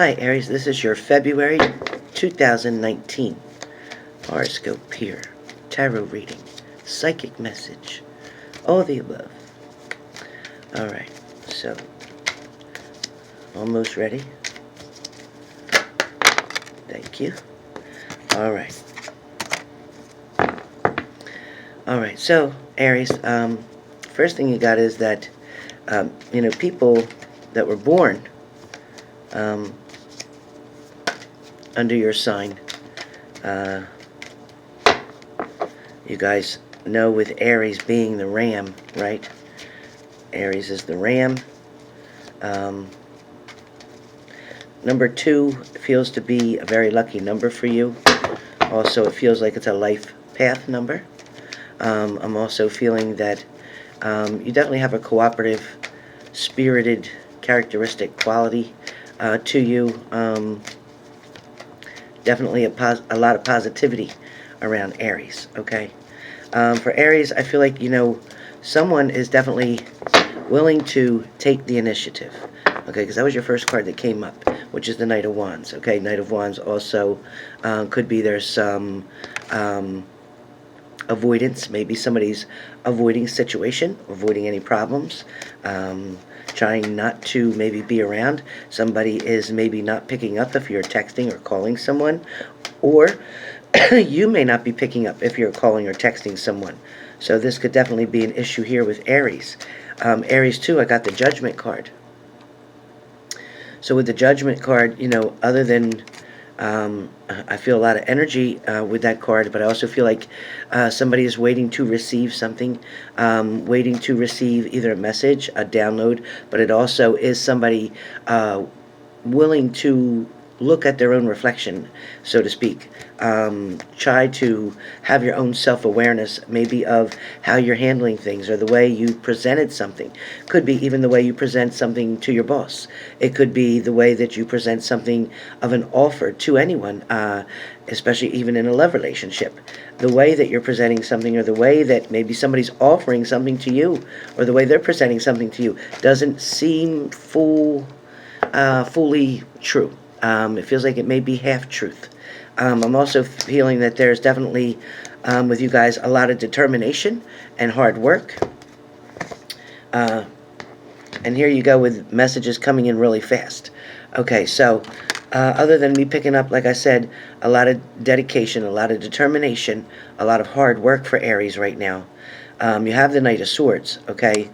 Hi Aries, this is your February 2019 horoscope here, tarot reading, psychic message, all the above. Alright, so, almost ready. Thank you. Alright. Alright, so Aries, first thing you got is that, people that were born under your sign, you guys know with Aries being the ram, right? Aries is the ram. Number 2 feels to be a very lucky number for you. Also, it feels like it's a life path number. I'm also feeling that you definitely have a cooperative, spirited, characteristic quality to you. Definitely a lot of positivity around Aries, okay? For Aries, I feel like, someone is definitely willing to take the initiative, okay? Because that was your first card that came up, which is the Knight of Wands, okay? Knight of Wands also could be there's some avoidance. Maybe somebody's avoiding situation, avoiding any problems, trying not to maybe be around. Somebody is maybe not picking up if you're texting or calling someone, or you may not be picking up if you're calling or texting someone. So this could definitely be an issue here with Aries. Aries too, I got the Judgment card. So with the Judgment card, other than I feel a lot of energy with that card, but I also feel like somebody is waiting to receive something, waiting to receive either a message, a download, but it also is somebody willing to look at their own reflection, so to speak. Try to have your own self-awareness, maybe of how you're handling things or the way you presented something. Could be even the way you present something to your boss. It could be the way that you present something of an offer to anyone, especially even in a love relationship. The way that you're presenting something, or the way that maybe somebody's offering something to you, or the way they're presenting something to you, doesn't seem fully true. It feels like it may be half-truth. I'm also feeling that there's definitely, with you guys, a lot of determination and hard work. And here you go with messages coming in really fast. Okay, so other than me picking up, like I said, a lot of dedication, a lot of determination, a lot of hard work for Aries right now. You have the Knight of Swords, okay?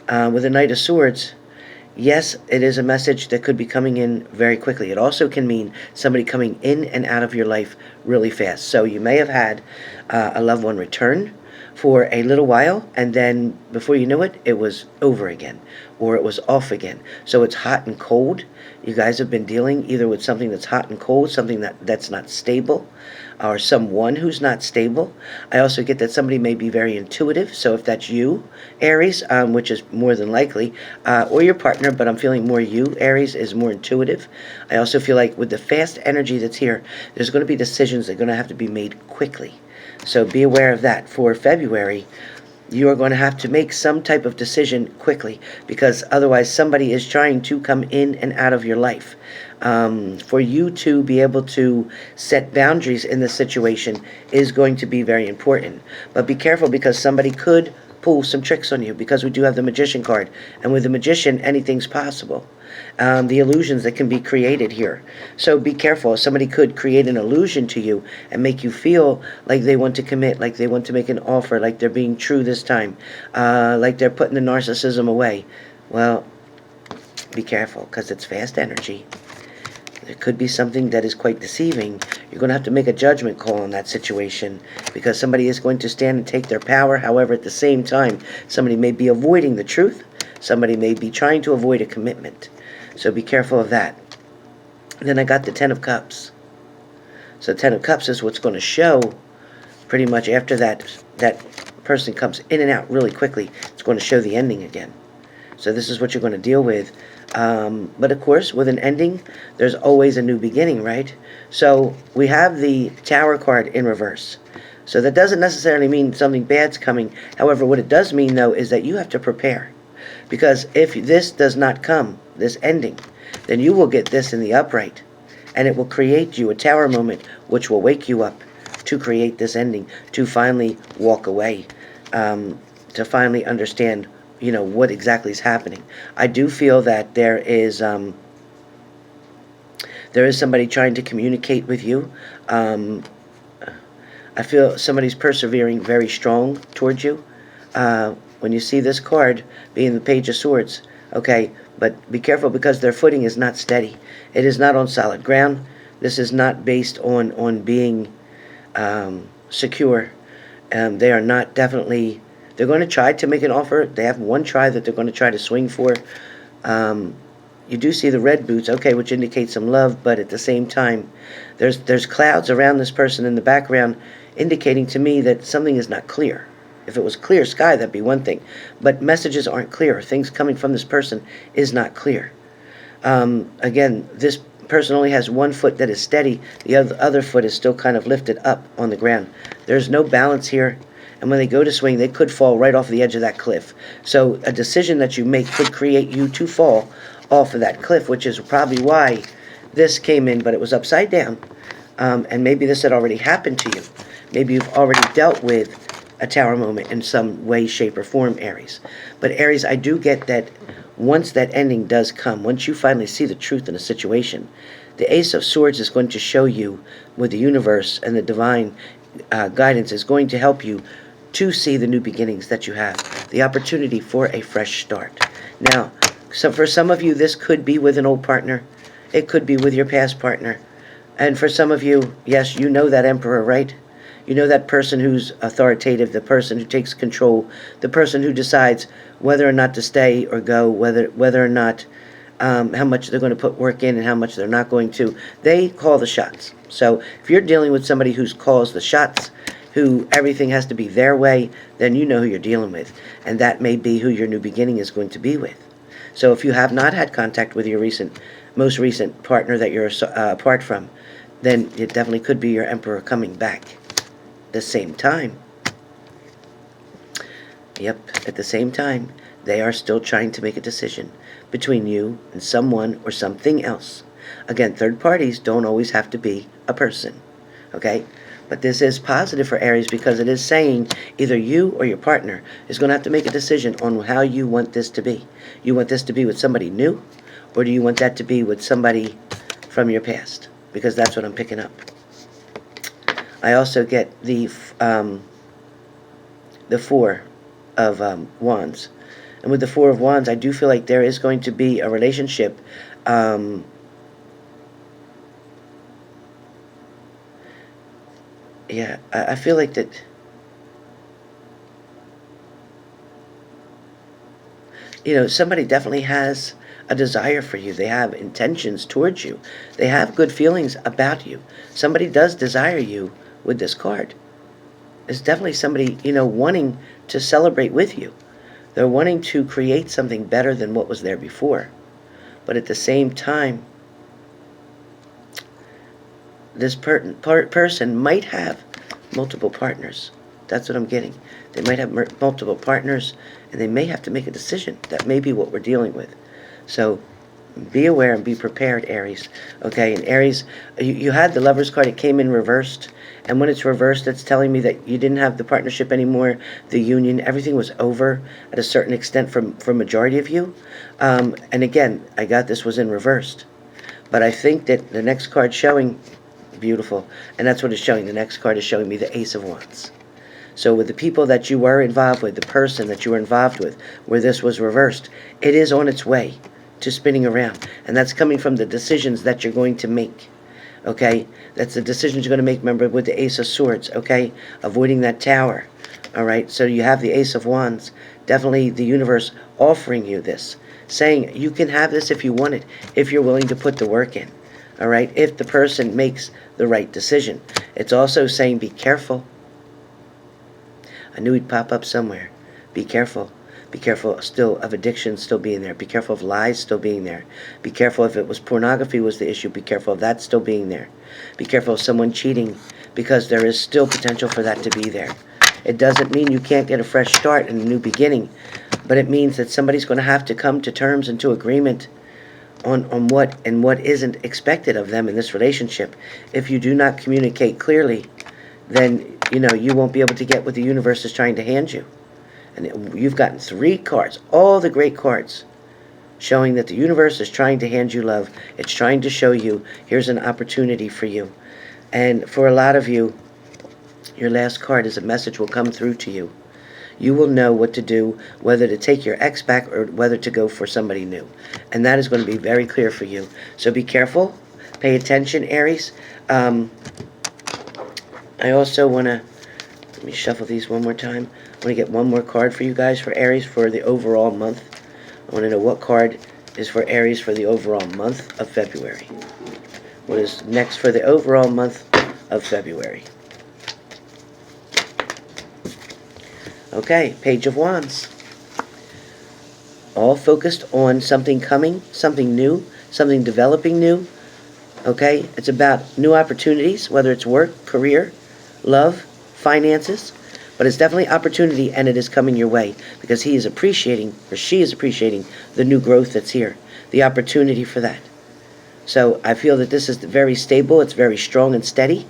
With the Knight of Swords, yes, it is a message that could be coming in very quickly. It also can mean somebody coming in and out of your life really fast. So you may have had a loved one return for a little while, and then before you know it, it was over again, or it was off again. So it's hot and cold. You guys have been dealing either with something that's hot and cold, something that's not stable, or someone who's not stable. I also get that somebody may be very intuitive. So if that's you, Aries, which is more than likely, or your partner, but I'm feeling more you, Aries, is more intuitive. I also feel like with the fast energy that's here, there's going to be decisions that are going to have to be made quickly. So be aware of that. For February, you are going to have to make some type of decision quickly, because otherwise somebody is trying to come in and out of your life. For you to be able to set boundaries in this situation is going to be very important. But be careful, because somebody could pull some tricks on you, because we do have the Magician card. And with the Magician, anything's possible. The illusions that can be created here. So be careful. Somebody could create an illusion to you and make you feel like they want to commit, like they want to make an offer, like they're being true this time, like they're putting the narcissism away. Well, be careful, because it's fast energy. There could be something that is quite deceiving. You're going to have to make a judgment call on that situation, because somebody is going to stand and take their power. However, at the same time, somebody may be avoiding the truth. Somebody may be trying to avoid a commitment. So be careful of that. And then I got the Ten of Cups. So Ten of Cups is what's going to show pretty much after that person comes in and out really quickly. It's going to show the ending again. So this is what you're going to deal with. But of course, with an ending, there's always a new beginning, right? So we have the Tower card in reverse. So that doesn't necessarily mean something bad's coming. However, what it does mean, though, is that you have to prepare. Because if this does not come, this ending, then you will get this in the upright. And it will create you a tower moment, which will wake you up to create this ending, to finally walk away, to finally understand, you know, what exactly is happening. I do feel that there is somebody trying to communicate with you. I feel somebody's persevering very strong towards you. When you see this card being the Page of Swords, okay, but be careful because their footing is not steady. It is not on solid ground. This is not based on being secure. They are not definitely, they're going to try to make an offer. They have one try that they're going to try to swing for. You do see the red boots, okay, which indicates some love, but at the same time, there's clouds around this person in the background, indicating to me that something is not clear. If it was clear sky, that'd be one thing, but messages aren't clear. Things coming from this person is not clear. Again, this person only has one foot that is steady. The other foot is still kind of lifted up on the ground. There's no balance here. And when they go to swing, they could fall right off the edge of that cliff. So a decision that you make could create you to fall off of that cliff, which is probably why this came in, but it was upside down. And maybe this had already happened to you. Maybe you've already dealt with a tower moment in some way, shape, or form, Aries. But Aries, I do get that once that ending does come, once you finally see the truth in a situation, the Ace of Swords is going to show you with the universe, and the divine guidance is going to help you to see the new beginnings that you have, the opportunity for a fresh start. Now, so for some of you, this could be with an old partner. It could be with your past partner. And for some of you, yes, you know that Emperor, right? You know that person who's authoritative, the person who takes control, the person who decides whether or not to stay or go, whether or not, how much they're going to put work in and how much they're not going to. They call the shots. So if you're dealing with somebody who calls the shots, who everything has to be their way, then you know who you're dealing with. And that may be who your new beginning is going to be with. So if you have not had contact with your most recent partner that you're apart from, then it definitely could be your Emperor coming back. The same time, yep, at the same time, they are still trying to make a decision between you and someone or something else. Again, third parties don't always have to be a person, okay? But this is positive for Aries because it is saying either you or your partner is going to have to make a decision on how you want this to be. You want this to be with somebody new, or do you want that to be with somebody from your past? Because that's what I'm picking up. I also get the Four of Wands. And with the Four of Wands, I do feel like there is going to be a relationship. Yeah, I feel like that. You know, somebody definitely has a desire for you. They have intentions towards you. They have good feelings about you. Somebody does desire you with this card. There's definitely somebody, you know, wanting to celebrate with you. They're wanting to create something better than what was there before. But at the same time, this person might have multiple partners. That's what I'm getting. They might have multiple partners, and they may have to make a decision. That may be what we're dealing with. So be aware and be prepared, Aries. Okay, and Aries, you had the Lover's card. It came in reversed. And when it's reversed, that's telling me that you didn't have the partnership anymore, the union. Everything was over at a certain extent for majority of you. And again, I got this was in reversed. But I think that the next card showing, beautiful. And that's what it's showing. The next card is showing me the Ace of Wands. So with the people that you were involved with, the person that you were involved with, where this was reversed, it is on its way to spinning around. And that's coming from the decisions that you're going to make. Okay? That's the decisions you're going to make, remember, with the Ace of Swords. Okay? Avoiding that tower. Alright? So you have the Ace of Wands. Definitely the universe offering you this. Saying you can have this if you want it. If you're willing to put the work in. Alright? If the person makes the right decision. It's also saying be careful. I knew he'd pop up somewhere. Be careful. Be careful still of addiction still being there. Be careful of lies still being there. Be careful if it was pornography was the issue. Be careful of that still being there. Be careful of someone cheating, because there is still potential for that to be there. It doesn't mean you can't get a fresh start and a new beginning, but it means that somebody's going to have to come to terms and to agreement on what and what isn't expected of them in this relationship. If you do not communicate clearly, then, you know, you won't be able to get what the universe is trying to hand you. And you've gotten 3 cards, all the great cards, showing that the universe is trying to hand you love. It's trying to show you, here's an opportunity for you. And for a lot of you, your last card is a message will come through to you. You will know what to do, whether to take your ex back or whether to go for somebody new. And that is going to be very clear for you. So be careful. Pay attention, Aries. I also want to, let me shuffle these one more time. I want to get one more card for you guys for Aries for the overall month. I want to know what card is for Aries for the overall month of February. What is next for the overall month of February? Okay, Page of Wands. All focused on something coming, something new, something developing new. Okay, it's about new opportunities, whether it's work, career, love, finances. But it's definitely opportunity, and it is coming your way because he is appreciating, or she is appreciating, the new growth that's here, the opportunity for that. So I feel that this is very stable, it's very strong and steady.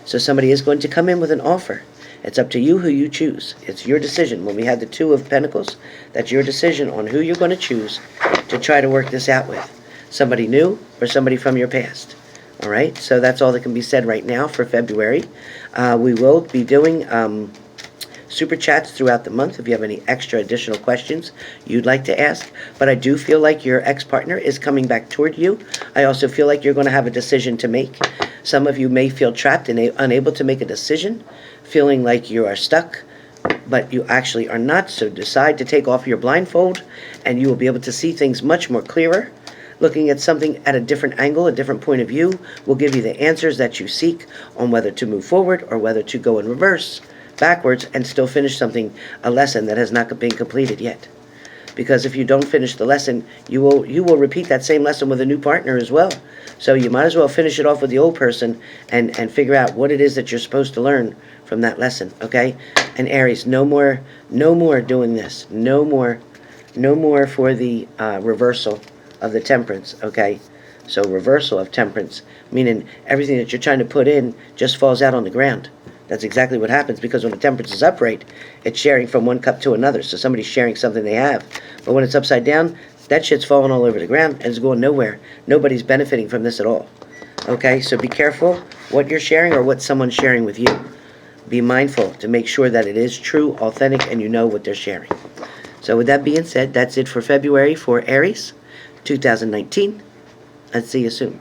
So somebody is going to come in with an offer. It's up to you who you choose. It's your decision. When we had the 2 of Pentacles, that's your decision on who you're going to choose to try to work this out with. Somebody new or somebody from your past. All right? So that's all that can be said right now for February. We will be doing super chats throughout the month if you have any extra additional questions you'd like to ask. But I do feel like your ex-partner is coming back toward you. I also feel like you're going to have a decision to make. Some of you may feel trapped and unable to make a decision, feeling like you are stuck, but you actually are not. So decide to take off your blindfold, and you will be able to see things much more clearer. Looking at something at a different angle, a different point of view, will give you the answers that you seek on whether to move forward or whether to go in reverse, backwards, and still finish something, a lesson that has not been completed yet. Because if you don't finish the lesson, you will repeat that same lesson with a new partner as well. So you might as well finish it off with the old person and figure out what it is that you're supposed to learn from that lesson, okay? And Aries, no more doing this. No more for the reversal of the Temperance, okay? So reversal of Temperance, meaning everything that you're trying to put in just falls out on the ground. That's exactly what happens, because when the Temperance is upright, it's sharing from one cup to another. So somebody's sharing something they have. But when it's upside down, that shit's falling all over the ground and it's going nowhere. Nobody's benefiting from this at all. Okay, so be careful what you're sharing or what someone's sharing with you. Be mindful to make sure that it is true, authentic, and you know what they're sharing. So with that being said, that's it for February for Aries 2019. I'll see you soon.